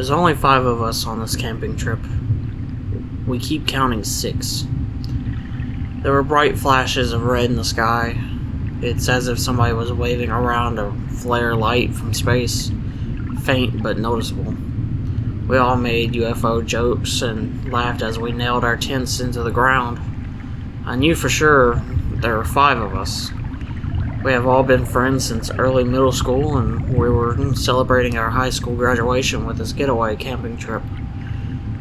There's only 5 of us on this camping trip. We keep counting 6. There were bright flashes of red in the sky. It's as if somebody was waving around a flare light from space, faint but noticeable. We all made UFO jokes and laughed as we nailed our tents into the ground. I knew for sure there were 5 of us. We have all been friends since early middle school, and we were celebrating our high school graduation with this getaway camping trip.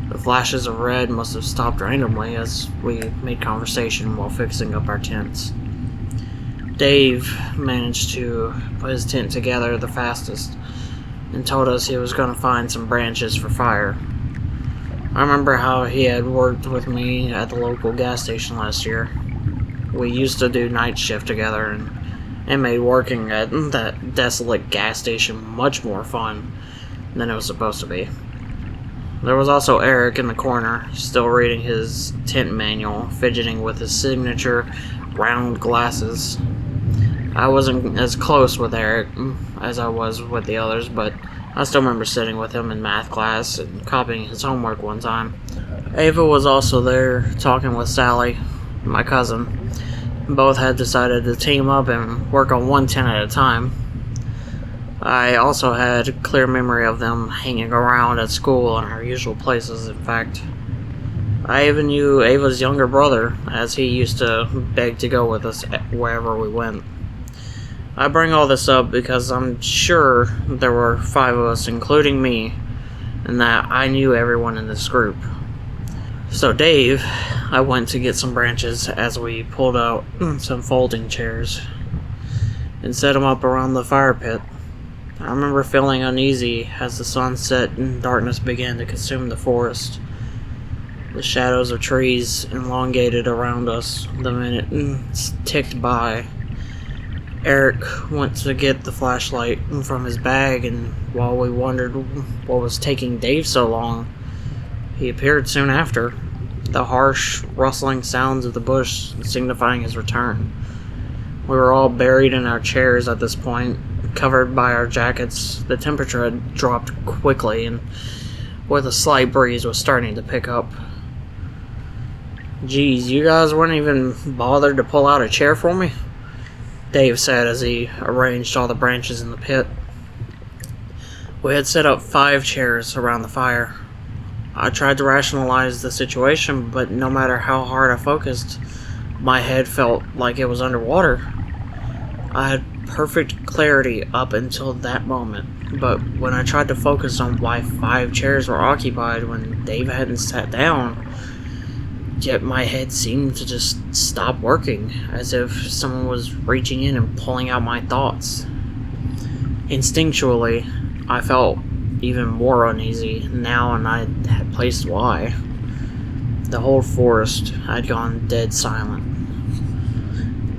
The flashes of red must have stopped randomly as we made conversation while fixing up our tents. Dave managed to put his tent together the fastest and told us he was going to find some branches for fire. I remember how he had worked with me at the local gas station last year. We used to do night shift together, and it made working at that desolate gas station much more fun than it was supposed to be. There was also Eric in the corner, still reading his tent manual, fidgeting with his signature round glasses. I wasn't as close with Eric as I was with the others, but I still remember sitting with him in math class and copying his homework one time. Ava was also there, talking with Sally, my cousin. Both had decided to team up and work on one tent at a time. I also had a clear memory of them hanging around at school in our usual places. In fact, I even knew Ava's younger brother, as he used to beg to go with us wherever we went. I bring all this up because I'm sure there were 5 of us, including me, and that I knew everyone in this group. So Dave, I went to get some branches as we pulled out some folding chairs and set them up around the fire pit. I remember feeling uneasy as the sun set and darkness began to consume the forest. The shadows of trees elongated around us the minute ticked by. Eric went to get the flashlight from his bag, and while we wondered what was taking Dave so long, he appeared soon after, the harsh, rustling sounds of the bush signifying his return. We were all buried in our chairs at this point, covered by our jackets. The temperature had dropped quickly, and with a slight breeze was starting to pick up. "Geez, you guys weren't even bothered to pull out a chair for me?" Dave said as he arranged all the branches in the pit. We had set up 5 chairs around the fire. I tried to rationalize the situation, but no matter how hard I focused, my head felt like it was underwater. I had perfect clarity up until that moment, but when I tried to focus on why 5 chairs were occupied when Dave hadn't sat down, yet my head seemed to just stop working, as if someone was reaching in and pulling out my thoughts. Instinctually, I felt even more uneasy now, and I had placed why. The whole forest had gone dead silent.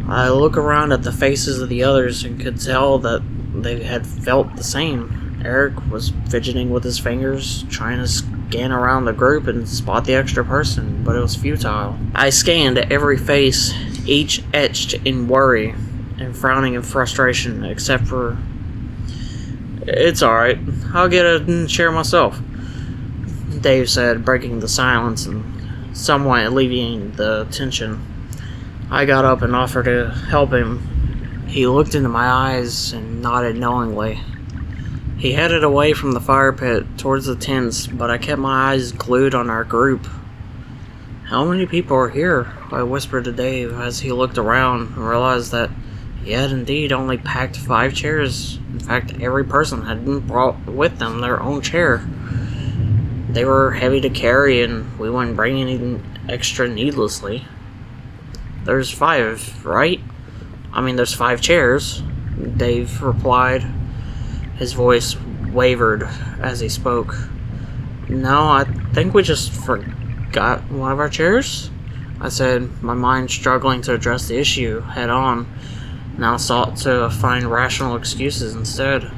I looked around at the faces of the others and could tell that they had felt the same. Eric was fidgeting with his fingers, trying to scan around the group and spot the extra person, but it was futile. I scanned every face, each etched in worry and frowning in frustration, except for... "It's alright, I'll get a chair myself," Dave said, breaking the silence and somewhat alleviating the tension. I got up and offered to help him. He looked into my eyes and nodded knowingly. He headed away from the fire pit towards the tents, but I kept my eyes glued on our group. "How many people are here?" I whispered to Dave as he looked around and realized that he had indeed only packed 5 chairs. In fact, every person had brought with them their own chair. They were heavy to carry, and we wouldn't bring anything extra needlessly. "There's 5, right? I mean, there's 5 chairs," Dave replied. His voice wavered as he spoke. "No, I think we just forgot one of our chairs," I said, my mind struggling to address the issue head on. Now sought to find rational excuses instead.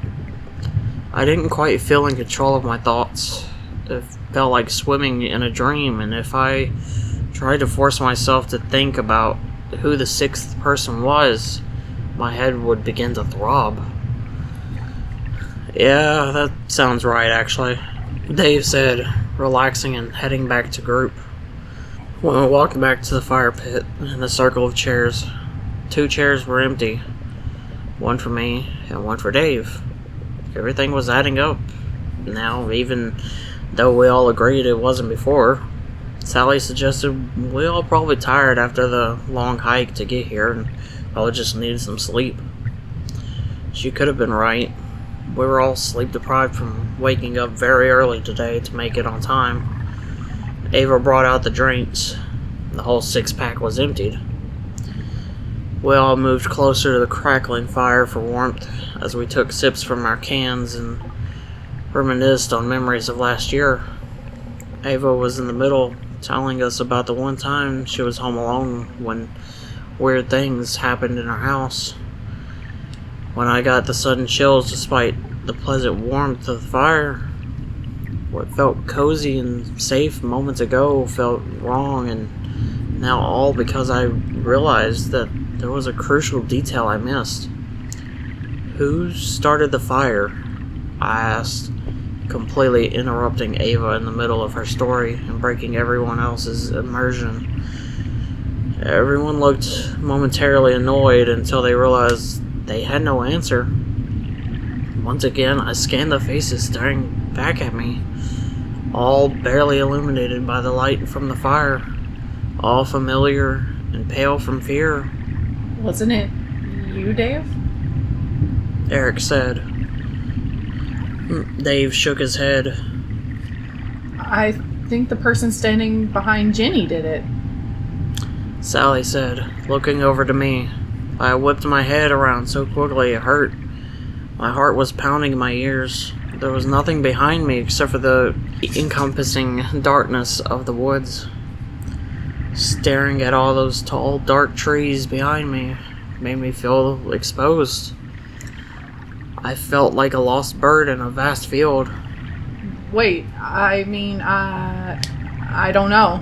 I didn't quite feel in control of my thoughts. It felt like swimming in a dream, and if I tried to force myself to think about who the 6th person was, my head would begin to throb. "Yeah, that sounds right, actually," Dave said, relaxing and heading back to group. When we walked back to the fire pit in a circle of chairs, 2 chairs were empty. One for me and one for Dave. Everything was adding up now, even though we all agreed it wasn't before. Sally suggested we all probably tired after the long hike to get here and probably just needed some sleep. She could have been right. We were all sleep deprived from waking up very early today to make it on time. Ava brought out the drinks. The whole 6-pack was emptied. We all moved closer to the crackling fire for warmth as we took sips from our cans and reminisced on memories of last year. Ava was in the middle, telling us about the one time she was home alone when weird things happened in our house. When I got the sudden chills despite the pleasant warmth of the fire, what felt cozy and safe moments ago felt wrong, and now all because I realized that there was a crucial detail I missed. Who started the fire? I asked, completely interrupting Ava in the middle of her story and breaking everyone else's immersion. Everyone looked momentarily annoyed until they realized they had no answer. Once again, I scanned the faces staring back at me, all barely illuminated by the light from the fire, all familiar and pale from fear. Wasn't it you, Dave? Eric said. Dave shook his head. I think the person standing behind Jenny did it. Sally said, looking over to me. I whipped my head around so quickly it hurt. My heart was pounding in my ears. There was nothing behind me except for the encompassing darkness of the woods. Staring at all those tall, dark trees behind me made me feel exposed. I felt like a lost bird in a vast field. Wait, I don't know.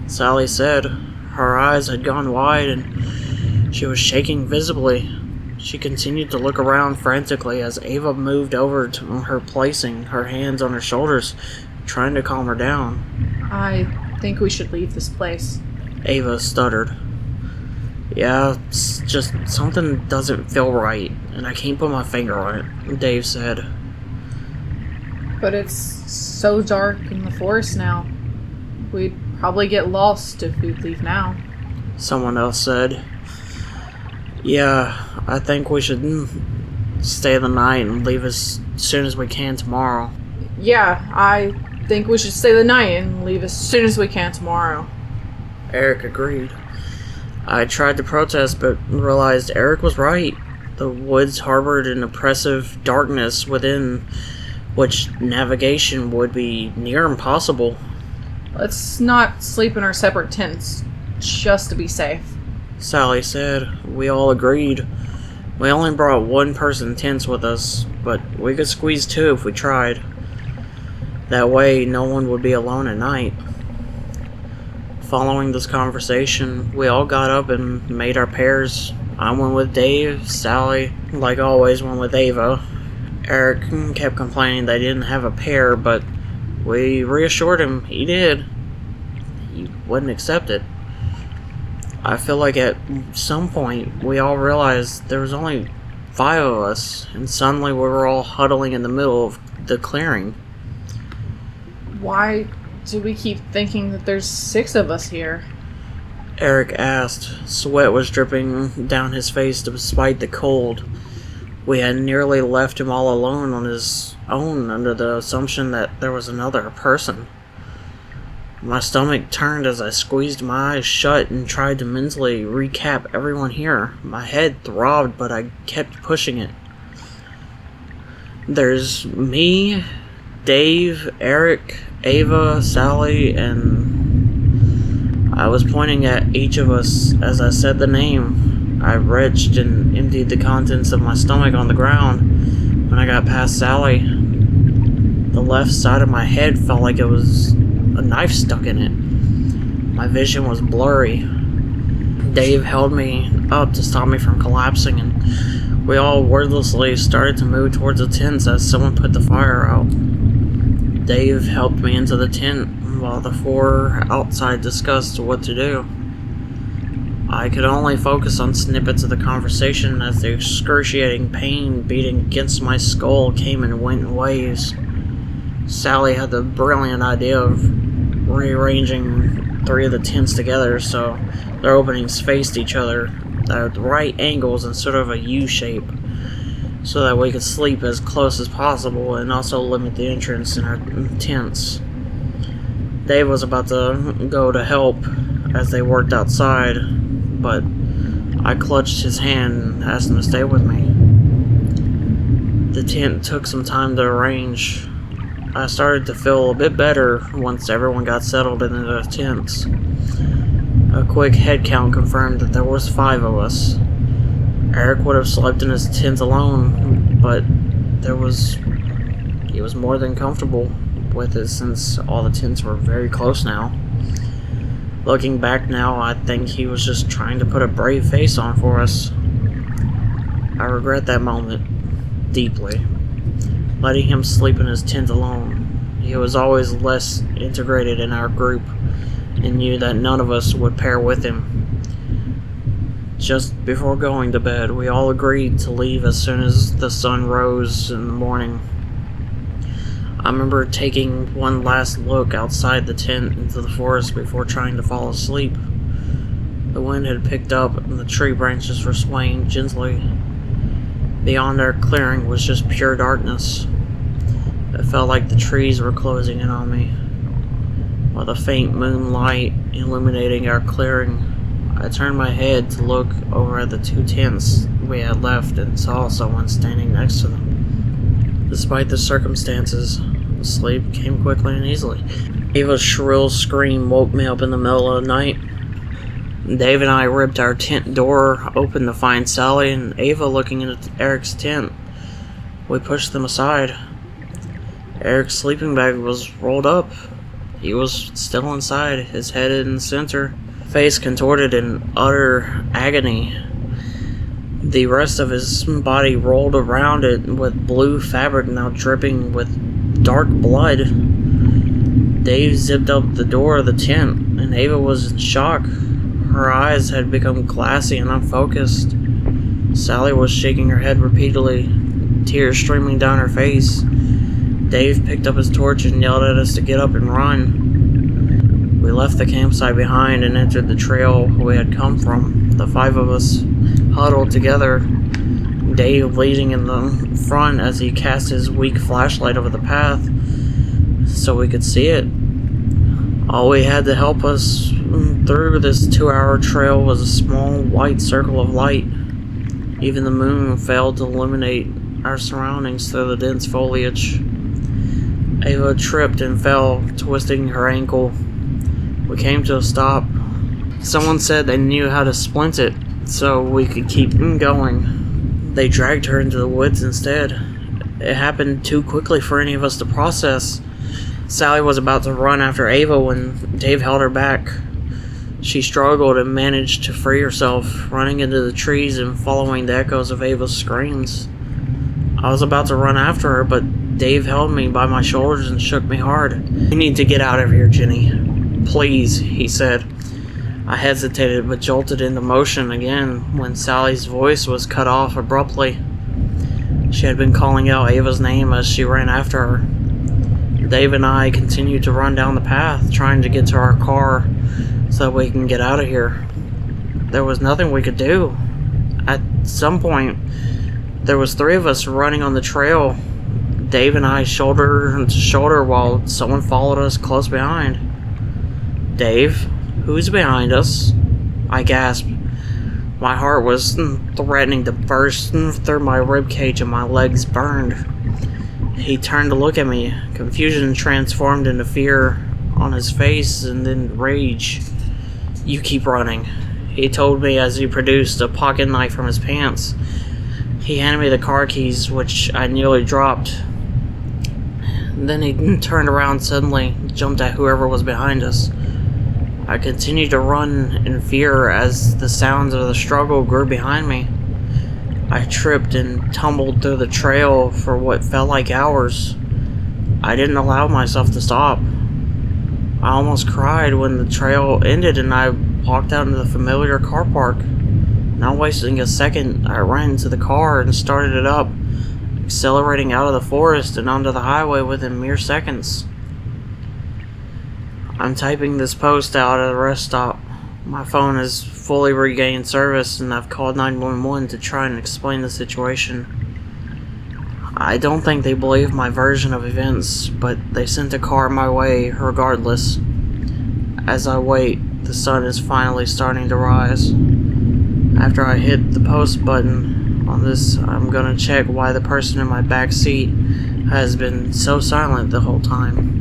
Sally said. Her eyes had gone wide and she was shaking visibly. She continued to look around frantically as Ava moved over to her, placing her hands on her shoulders, trying to calm her down. I think we should leave this place. Ava stuttered. Yeah, it's just something doesn't feel right, and I can't put my finger on it, Dave said. But it's so dark in the forest now. We'd probably get lost if we'd leave now. Someone else said. Yeah, I think we should stay the night and leave as soon as we can tomorrow. Yeah, I think we should stay the night and leave as soon as we can tomorrow. Eric agreed. I tried to protest, but realized Eric was right. The woods harbored an oppressive darkness within which navigation would be near impossible. Let's not sleep in our separate tents, just to be safe. Sally said. We all agreed. We only brought one person tents with us, but we could squeeze 2 if we tried. That way, no one would be alone at night. Following this conversation, we all got up and made our pairs. I went with Dave, Sally, like always, went with Ava. Eric kept complaining they didn't have a pair, but we reassured him he did. He wouldn't accept it. I feel like at some point we all realized there was only 5 of us, and suddenly we were all huddling in the middle of the clearing. Why do we keep thinking that there's 6 of us here? Eric asked. Sweat was dripping down his face despite the cold. We had nearly left him all alone on his own under the assumption that there was another person. My stomach turned as I squeezed my eyes shut and tried to mentally recap everyone here. My head throbbed, but I kept pushing it. There's me, Dave, Eric, Ava, Sally, and I was pointing at each of us as I said the name. I retched and emptied the contents of my stomach on the ground. When I got past Sally, the left side of my head felt like it was a knife stuck in it. My vision was blurry. Dave held me up to stop me from collapsing, and we all wordlessly started to move towards the tents as someone put the fire out. Dave helped me into the tent while the four outside discussed what to do. I could only focus on snippets of the conversation as the excruciating pain beating against my skull came and went in waves. Sally had the brilliant idea of rearranging 3 of the tents together so their openings faced each other at right angles in sort of a U shape, so that we could sleep as close as possible and also limit the entrance in our tents. Dave was about to go to help as they worked outside, but I clutched his hand and asked him to stay with me. The tent took some time to arrange. I started to feel a bit better once everyone got settled into the tents. A quick head count confirmed that there was 5 of us. Eric would have slept in his tent alone, but he was more than comfortable with it since all the tents were very close now. Looking back now, I think he was just trying to put a brave face on for us. I regret that moment deeply. Letting him sleep in his tent alone. He was always less integrated in our group and knew that none of us would pair with him. Just before going to bed, we all agreed to leave as soon as the sun rose in the morning. I remember taking one last look outside the tent into the forest before trying to fall asleep. The wind had picked up and the tree branches were swaying gently. Beyond our clearing was just pure darkness. It felt like the trees were closing in on me. While the faint moonlight illuminating our clearing, I turned my head to look over at the 2 tents we had left and saw someone standing next to them. Despite the circumstances, sleep came quickly and easily. Ava's shrill scream woke me up in the middle of the night. Dave and I ripped our tent door open to find Sally and Ava looking into Eric's tent. We pushed them aside. Eric's sleeping bag was rolled up. He was still inside, his head in the center, face contorted in utter agony. The rest of his body rolled around it with blue fabric now dripping with dark blood. Dave zipped up the door of the tent, and Ava was in shock. Her eyes had become glassy and unfocused. Sally was shaking her head repeatedly, tears streaming down her face. Dave picked up his torch and yelled at us to get up and run. We left the campsite behind and entered the trail we had come from. The 5 of us huddled together, Dave leading in the front as he cast his weak flashlight over the path so we could see it. All we had to help us through this 2-hour trail was a small white circle of light. Even the moon failed to illuminate our surroundings through the dense foliage. Ava tripped and fell, twisting her ankle. We came to a stop. Someone said they knew how to splint it, so we could keep going. They dragged her into the woods instead. It happened too quickly for any of us to process. Sally was about to run after Ava when Dave held her back. She struggled and managed to free herself, running into the trees and following the echoes of Ava's screams. I was about to run after her, but Dave held me by my shoulders and shook me hard. "We need to get out of here, Jenny. Please," he said. I hesitated but jolted into motion again when Sally's voice was cut off abruptly. She had been calling out Ava's name as she ran after her. Dave and I continued to run down the path, trying to get to our car so that we can get out of here. There was nothing we could do. At some point, there was 3 of us running on the trail, Dave and I shoulder to shoulder while someone followed us close behind. "Dave, who's behind us?" I gasped. My heart was threatening to burst through my ribcage and my legs burned. He turned to look at me, confusion transformed into fear on his face and then rage. "You keep running," he told me as he produced a pocket knife from his pants. He handed me the car keys, which I nearly dropped. Then he turned around suddenly, jumped at whoever was behind us. I continued to run in fear as the sounds of the struggle grew behind me. I tripped and tumbled through the trail for what felt like hours. I didn't allow myself to stop. I almost cried when the trail ended and I walked out into the familiar car park. Not wasting a second, I ran into the car and started it up, accelerating out of the forest and onto the highway within mere seconds. I'm typing this post out at a rest stop. My phone has fully regained service and I've called 911 to try and explain the situation. I don't think they believe my version of events, but they sent a car my way regardless. As I wait, the sun is finally starting to rise. After I hit the post button on this, I'm gonna check why the person in my back seat has been so silent the whole time.